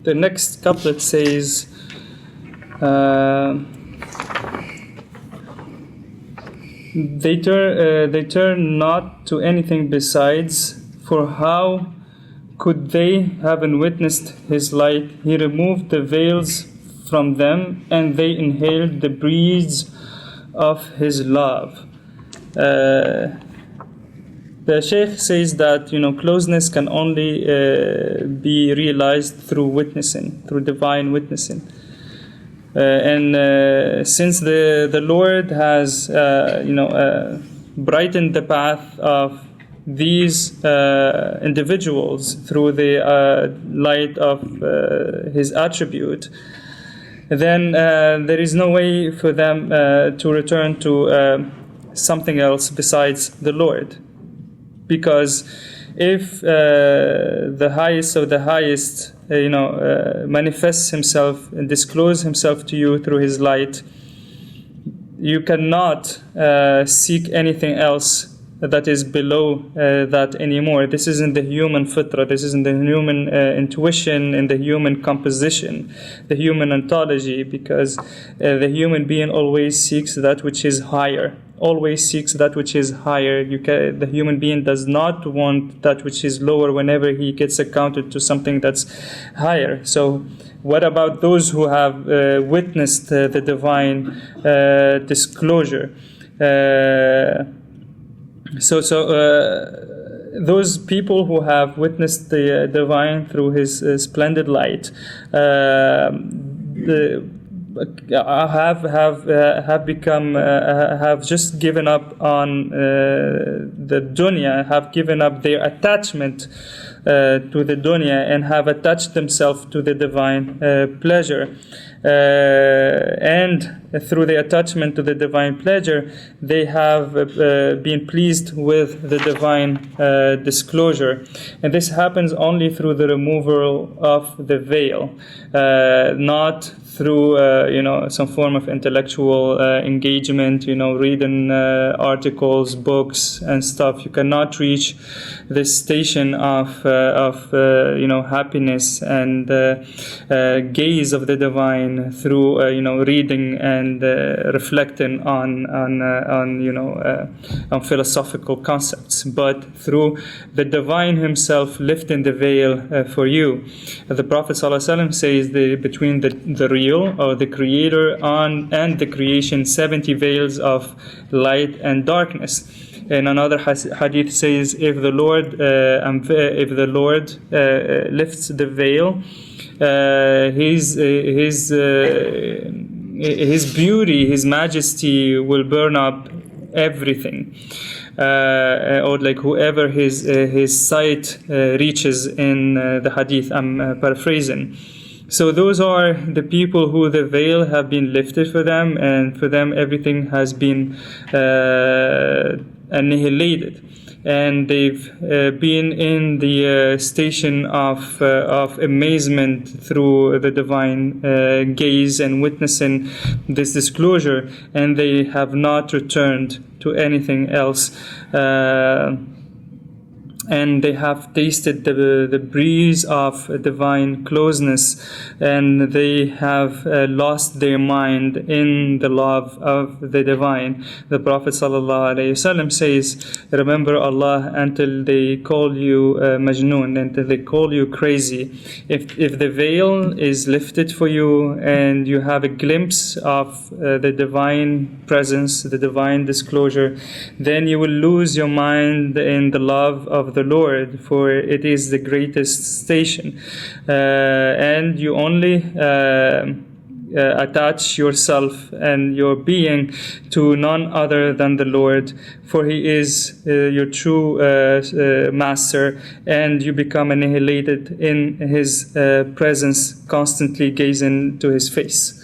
the next couplet says, they turn not to anything besides, for how could they, having witnessed his light, he removed the veils from them, and they inhaled the breeze of his love. The Shaykh says that closeness can only be realized through witnessing, through divine witnessing. And since the Lord has brightened the path of these individuals through the light of his attribute, then there is no way for them to return to something else besides the Lord. Because if the highest of the highest manifests himself and discloses himself to you through his light, you cannot seek anything else that is below that anymore. This isn't the human fitra, this isn't the human intuition and the human composition, the human ontology, because the human being always seeks that which is higher. Always seeks that which is higher. The human being does not want that which is lower whenever he gets accounted to something that's higher. So what about those who have witnessed the divine disclosure? Those people who have witnessed the divine through his splendid light have just given up on the dunya, have given up their attachment to the dunya, and have attached themselves to the divine pleasure. And through the attachment to the divine pleasure, they have been pleased with the divine disclosure. And this happens only through the removal of the veil, not through some form of intellectual engagement, reading articles, books, and stuff. You cannot reach this station of happiness and gaze of the divine through reading and reflecting on philosophical concepts, but through the divine himself lifting the veil for you. The Prophet ﷺ says between the real or the creator and the creation 70 veils of light and darkness. And another hadith says, if the Lord lifts the veil, his beauty, his majesty will burn up everything, or like whoever his sight reaches in the hadith. I'm paraphrasing. So those are the people who the veil have been lifted for them, and for them everything has been annihilated, and they've been in the station of amazement through the divine gaze and witnessing this disclosure, and they have not returned to anything else. And they have tasted the breeze of divine closeness, and they have lost their mind in the love of the divine. The Prophet ﷺ says, remember Allah until they call you majnoon, until they call you crazy. If the veil is lifted for you and you have a glimpse of the divine presence, the divine disclosure, then you will lose your mind in the love of the Lord, for it is the greatest station, and you only attach yourself and your being to none other than the Lord, for He is your true master, and you become annihilated in His presence, constantly gazing to His face.